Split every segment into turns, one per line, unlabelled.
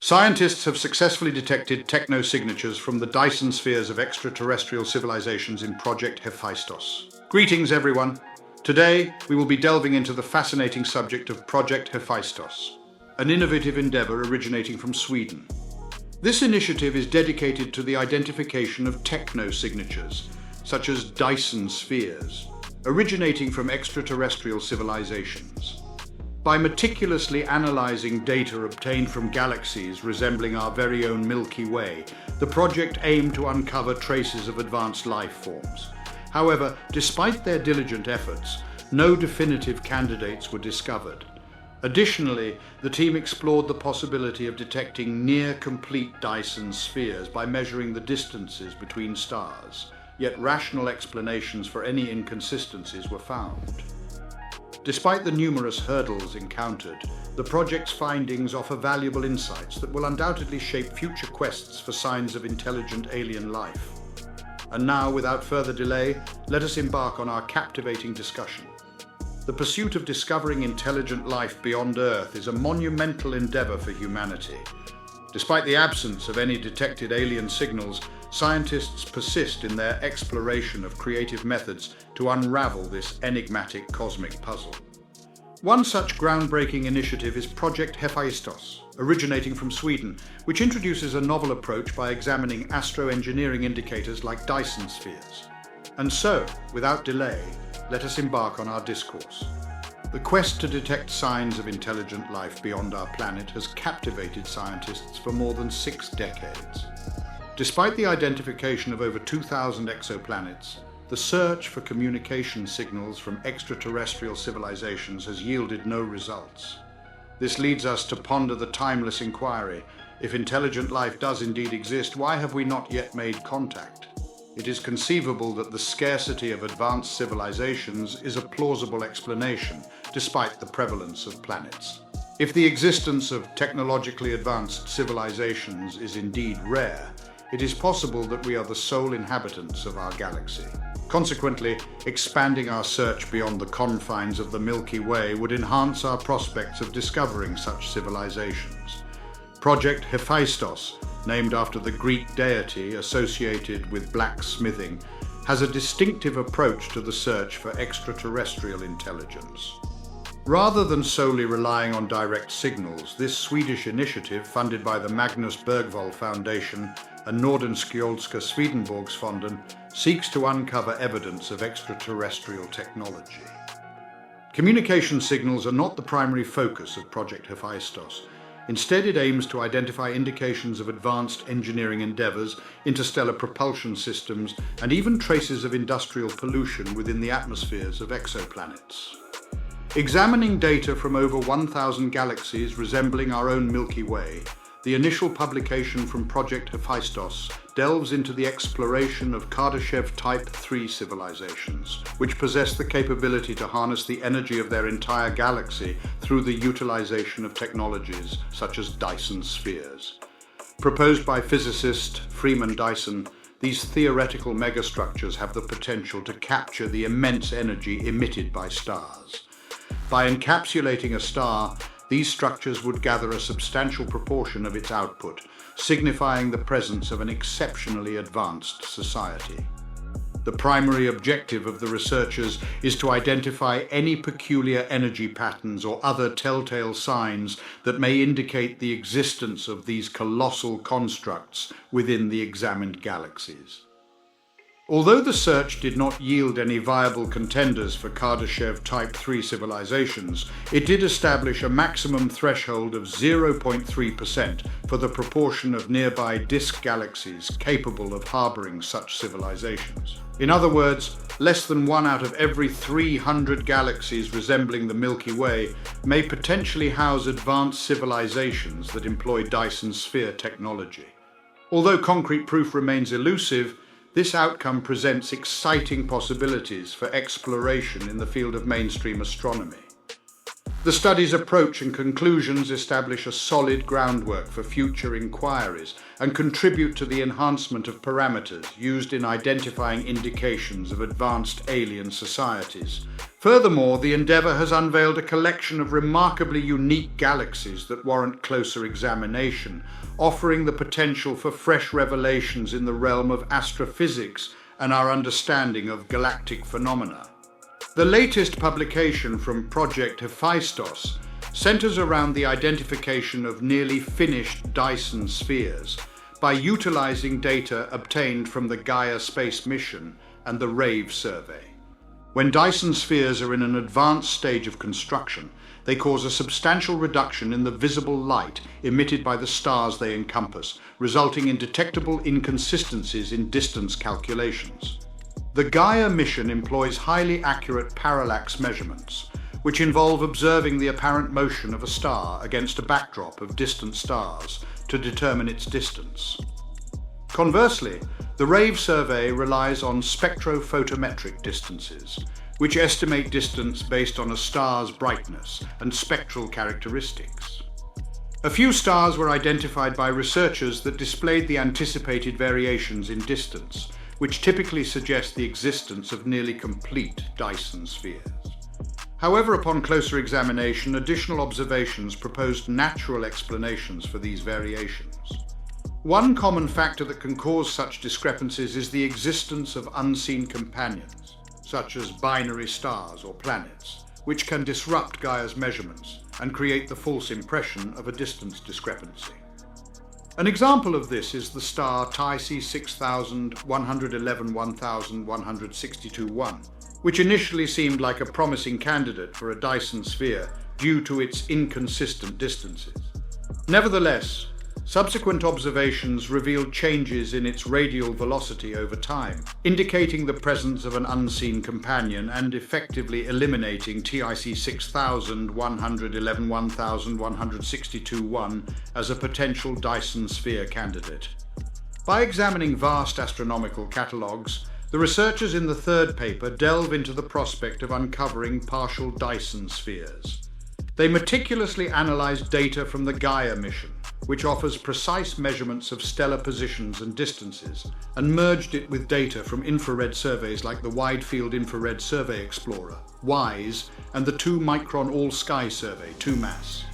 Scientists have successfully detected techno-signatures from the Dyson Spheres of extraterrestrial civilizations in Project Hephaistos. Greetings, everyone. Today, we will be delving into the fascinating subject of Project Hephaistos, an innovative endeavor originating from Sweden. This initiative is dedicated to the identification of techno-signatures, such as Dyson Spheres, originating from extraterrestrial civilizations. By meticulously analyzing data obtained from galaxies resembling our very own Milky Way, the project aimed to uncover traces of advanced life forms. However, despite their diligent efforts, no definitive candidates were discovered. Additionally, the team explored the possibility of detecting near-complete Dyson spheres by measuring the distances between stars, yet rational explanations for any inconsistencies were found. Despite the numerous hurdles encountered, the project's findings offer valuable insights that will undoubtedly shape future quests for signs of intelligent alien life. And now, without further delay, let us embark on our captivating discussion. The pursuit of discovering intelligent life beyond Earth is a monumental endeavor for humanity. Despite the absence of any detected alien signals, scientists persist in their exploration of creative methods to unravel this enigmatic cosmic puzzle. One such groundbreaking initiative is Project Hephaistos, originating from Sweden, which introduces a novel approach by examining astroengineering indicators like Dyson spheres. And so, without delay, let us embark on our discourse. The quest to detect signs of intelligent life beyond our planet has captivated scientists for more than 6 decades. Despite the identification of over 2,000 exoplanets, the search for communication signals from extraterrestrial civilizations has yielded no results. This leads us to ponder the timeless inquiry: if intelligent life does indeed exist, why have we not yet made contact? It is conceivable that the scarcity of advanced civilizations is a plausible explanation, despite the prevalence of planets. If the existence of technologically advanced civilizations is indeed rare, it is possible that we are the sole inhabitants of our galaxy. Consequently, expanding our search beyond the confines of the Milky Way would enhance our prospects of discovering such civilizations. Project Hephaistos, named after the Greek deity associated with blacksmithing, has a distinctive approach to the search for extraterrestrial intelligence. Rather than solely relying on direct signals, this Swedish initiative, funded by the Magnus Bergvall Foundation and Nordenskjoldska Swedenborgsfonden, seeks to uncover evidence of extraterrestrial technology. Communication signals are not the primary focus of Project Hephaistos. Instead, it aims to identify indications of advanced engineering endeavors, interstellar propulsion systems, and even traces of industrial pollution within the atmospheres of exoplanets. Examining data from over 1,000 galaxies resembling our own Milky Way, the initial publication from Project Hephaistos delves into the exploration of Kardashev Type III civilizations, which possess the capability to harness the energy of their entire galaxy through the utilization of technologies such as Dyson spheres. Proposed by physicist Freeman Dyson, these theoretical megastructures have the potential to capture the immense energy emitted by stars. By encapsulating a star, these structures would gather a substantial proportion of its output, signifying the presence of an exceptionally advanced society. The primary objective of the researchers is to identify any peculiar energy patterns or other telltale signs that may indicate the existence of these colossal constructs within the examined galaxies. Although the search did not yield any viable contenders for Kardashev Type III civilizations, it did establish a maximum threshold of 0.3% for the proportion of nearby disk galaxies capable of harboring such civilizations. In other words, less than 1 out of every 300 galaxies resembling the Milky Way may potentially house advanced civilizations that employ Dyson sphere technology. Although concrete proof remains elusive, this outcome presents exciting possibilities for exploration in the field of mainstream astronomy. The study's approach and conclusions establish a solid groundwork for future inquiries and contribute to the enhancement of parameters used in identifying indications of advanced alien societies, Furthermore, the endeavour has unveiled a collection of remarkably unique galaxies that warrant closer examination, offering the potential for fresh revelations in the realm of astrophysics and our understanding of galactic phenomena. The latest publication from Project Hephaistos centres around the identification of nearly finished Dyson spheres by utilising data obtained from the Gaia space mission and the RAVE survey. When Dyson spheres are in an advanced stage of construction, they cause a substantial reduction in the visible light emitted by the stars they encompass, resulting in detectable inconsistencies in distance calculations. The Gaia mission employs highly accurate parallax measurements, which involve observing the apparent motion of a star against a backdrop of distant stars to determine its distance. Conversely, the RAVE survey relies on spectrophotometric distances, which estimate distance based on a star's brightness and spectral characteristics. A few stars were identified by researchers that displayed the anticipated variations in distance, which typically suggest the existence of nearly complete Dyson spheres. However, upon closer examination, additional observations proposed natural explanations for these variations. One common factor that can cause such discrepancies is the existence of unseen companions, such as binary stars or planets, which can disrupt Gaia's measurements and create the false impression of a distance discrepancy. An example of this is the star Tyche 6111-1,162-1, which initially seemed like a promising candidate for a Dyson sphere due to its inconsistent distances. Nevertheless, subsequent observations revealed changes in its radial velocity over time, indicating the presence of an unseen companion and effectively eliminating Tyche 6011-1,162-1 as a potential Dyson sphere candidate. By examining vast astronomical catalogues, the researchers in the third paper delve into the prospect of uncovering partial Dyson spheres. They meticulously analysed data from the Gaia mission, which offers precise measurements of stellar positions and distances, and merged it with data from infrared surveys like the Wide Field Infrared Survey Explorer, WISE, and the 2-micron All-Sky Survey, 2MASS.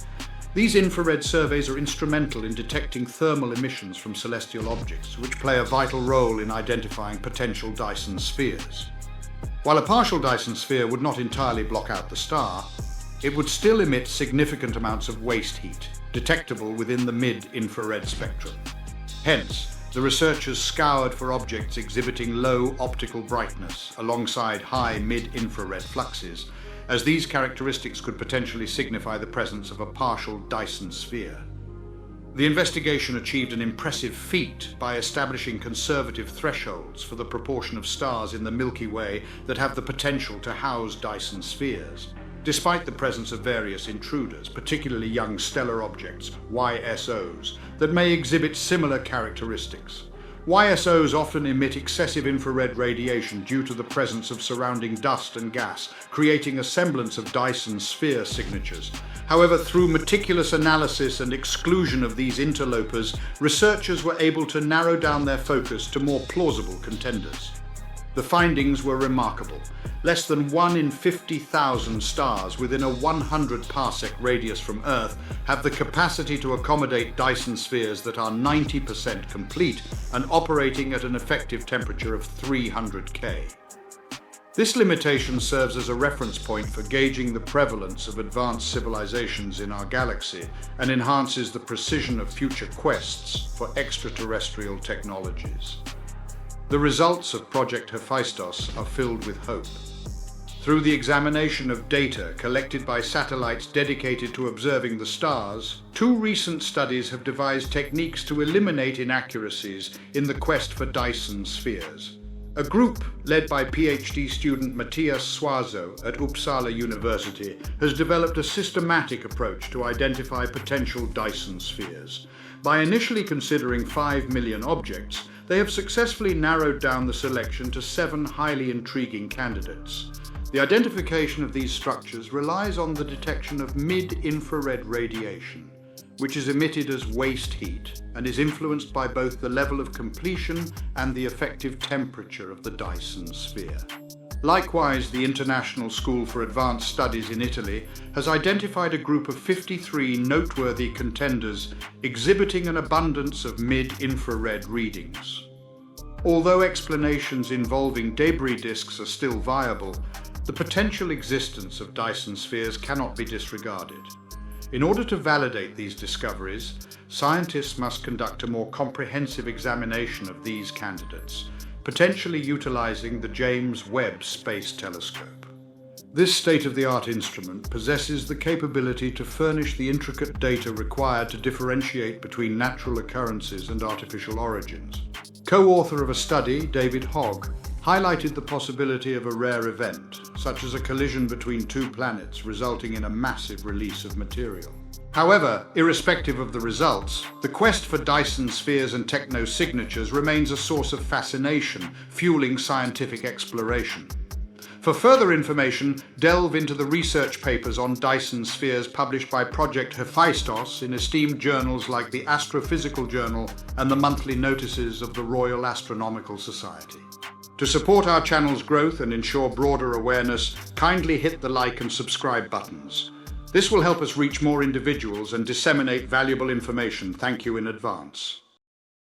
These infrared surveys are instrumental in detecting thermal emissions from celestial objects, which play a vital role in identifying potential Dyson spheres. While a partial Dyson sphere would not entirely block out the star, it would still emit significant amounts of waste heat, detectable within the mid-infrared spectrum. Hence, the researchers scoured for objects exhibiting low optical brightness alongside high mid-infrared fluxes, as these characteristics could potentially signify the presence of a partial Dyson sphere. The investigation achieved an impressive feat by establishing conservative thresholds for the proportion of stars in the Milky Way that have the potential to house Dyson spheres. Despite the presence of various intruders, particularly young stellar objects, YSOs, that may exhibit similar characteristics. YSOs often emit excessive infrared radiation due to the presence of surrounding dust and gas, creating a semblance of Dyson sphere signatures. However, through meticulous analysis and exclusion of these interlopers, researchers were able to narrow down their focus to more plausible contenders. The findings were remarkable. Less than 1 in 50,000 stars within a 100-parsec radius from Earth have the capacity to accommodate Dyson spheres that are 90% complete and operating at an effective temperature of 300 K. This limitation serves as a reference point for gauging the prevalence of advanced civilizations in our galaxy and enhances the precision of future quests for extraterrestrial technologies. The results of Project Hephaistos are filled with hope. Through the examination of data collected by satellites dedicated to observing the stars, 2 recent studies have devised techniques to eliminate inaccuracies in the quest for Dyson spheres. A group led by PhD student Matthias Suazo at Uppsala University has developed a systematic approach to identify potential Dyson spheres. By initially considering 5 million objects, they have successfully narrowed down the selection to 7 highly intriguing candidates. The identification of these structures relies on the detection of mid-infrared radiation, which is emitted as waste heat and is influenced by both the level of completion and the effective temperature of the Dyson sphere. Likewise, the International School for Advanced Studies in Italy has identified a group of 53 noteworthy contenders exhibiting an abundance of mid-infrared readings. Although explanations involving debris disks are still viable, the potential existence of Dyson spheres cannot be disregarded. In order to validate these discoveries, scientists must conduct a more comprehensive examination of these candidates, potentially utilizing the James Webb Space Telescope. This state-of-the-art instrument possesses the capability to furnish the intricate data required to differentiate between natural occurrences and artificial origins. Co-author of a study, David Hogg, highlighted the possibility of a rare event, such as a collision between two planets resulting in a massive release of material. However, irrespective of the results, the quest for Dyson spheres and techno-signatures remains a source of fascination, fueling scientific exploration. For further information, delve into the research papers on Dyson spheres published by Project Hephaestus in esteemed journals like the Astrophysical Journal and the monthly notices of the Royal Astronomical Society. To support our channel's growth and ensure broader awareness, kindly hit the like and subscribe buttons. This will help us reach more individuals and disseminate valuable information. Thank you in advance.